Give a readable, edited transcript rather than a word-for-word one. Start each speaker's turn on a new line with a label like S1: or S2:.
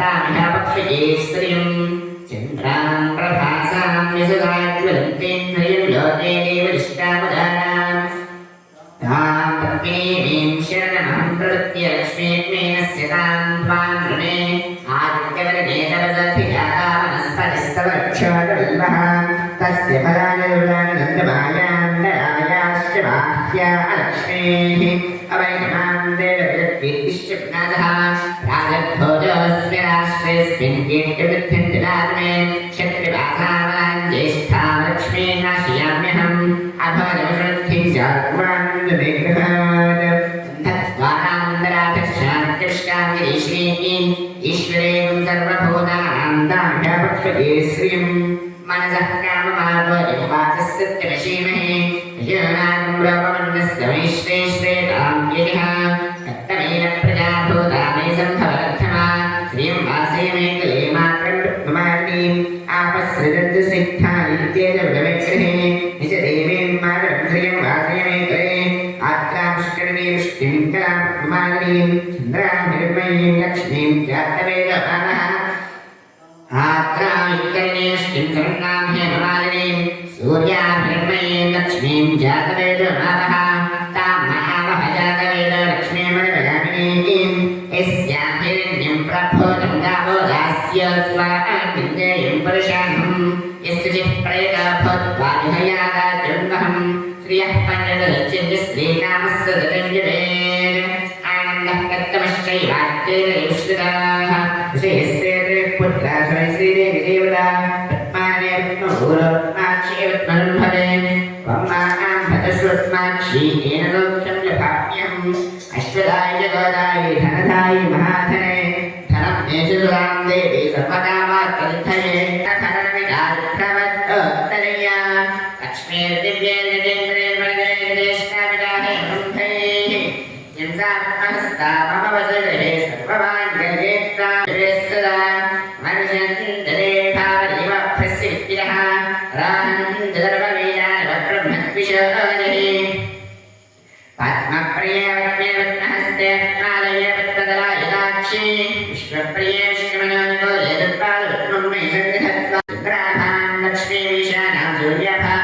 S1: तामिहापक्षये स्त्रियं चन्द्रां प्रभासां विसुधाज्वलन्तीन्द्रियं लोके देवरिष्टामुदानाम् तां पत्नीमीं शरणमहं प्रवृत्य लक्ष्मीर्मेणस्य तां त्वां नृणे आदित्यवरणे तपसधियाता वनस्पतिस्तव रक्षोदविल्वः तस्य फलानि दुर्गानन्दमायान्दरायाश्च बाह्या अलक्ष्मीः अवैधमान्देरविरत्वीर्तिश्च विनाशः राजद्भोजोऽस्य राष्ट्रेऽस्मिन् कीर्तिवृद्धिर्जनात्मे क्षत्रिवासावान् ज्येष्ठां लक्ष्मीं नाशयाम्यहम् अभवदवशृद्धिं जात्वान्दविग्रहात् तत्त्वानान्दराधक्षान्तिष्काङ्गिरीश्रीं ईश्वरें सर्वभूतानां दाम्यापक्षये श्रियं मनसः काममार्गोजवाचस्य त्यवशीमहे यजनाग्रवमन्नस्य वैश्वेश्वेतां यजः तत्तमेन प्रजाभूतामयि सम्भवर्थमा श्रियं वासयमे कले मात्रं रुक्मार्णीम् आपसृजसिद्धा नित्यजविग्रहे निजदेवीं मातरं श्रियं वासयमे कले आत्रापुष्करिणीं वृष्टिं कलां रुक्मार्णीं चन्द्रामिर्मयीं लक्ष्मीं जातवेदमानः आत्राविकरणीं वृष्टिं सर्णां हेममालिनीं सूर्याभिर्मयीं लक्ष्मीं जातवेदमानः तां महावह जातवेद लक्ष्मीमणिवयामिनीं यस्याभिरण्यं प्रभोजं गावो दास्य स्वाहान्विन्देयं पुरुषाणं यस्य चित्प्रयता भूत्वा विहयादाचुन्वहं श्रियः पञ्चदलचिन्त्य श्रीरामस्य दतञ्जवेन् आनन्दः कर्तमश्चैवाक्तेन युष्टिताः विषयस्ते पुत्रा श्रीदेवी देवता पद्माने पद्मभूरत्माक्षेवत्मन्भवे त्वम्मां भजस्वत्माक्षी येन सौख्यं लभाम्यहम् अश्वदाय जगदाय धनदाय महाधने धनं नेशुरां देवी सर्वकामार्थसिद्धये धनमिदारुभ्रवस्तोत्तरया लक्ष्मीर्दिव्येन्द्रेन्द्रेर्मणिज्येष्ठाविदाहे ब्रह्मैः यन्सात्महस्ता मम वसुरे सर्वमाङ्गल्ये सदा मनुष्यन्दरे भावदेवभ्यस्य विद्यः राहन्दर्ववेदानवब्रह्मद्विषोजहि पद्मप्रिये वज्ञवत्नहस्ते मालये पद्मदलायदाक्षी विश्वप्रिये विष्णुमनोनिको यदुत्पादुत्मं मयि सन्निधत्वा सुग्राभां लक्ष्मीमीशानां सूर्याभां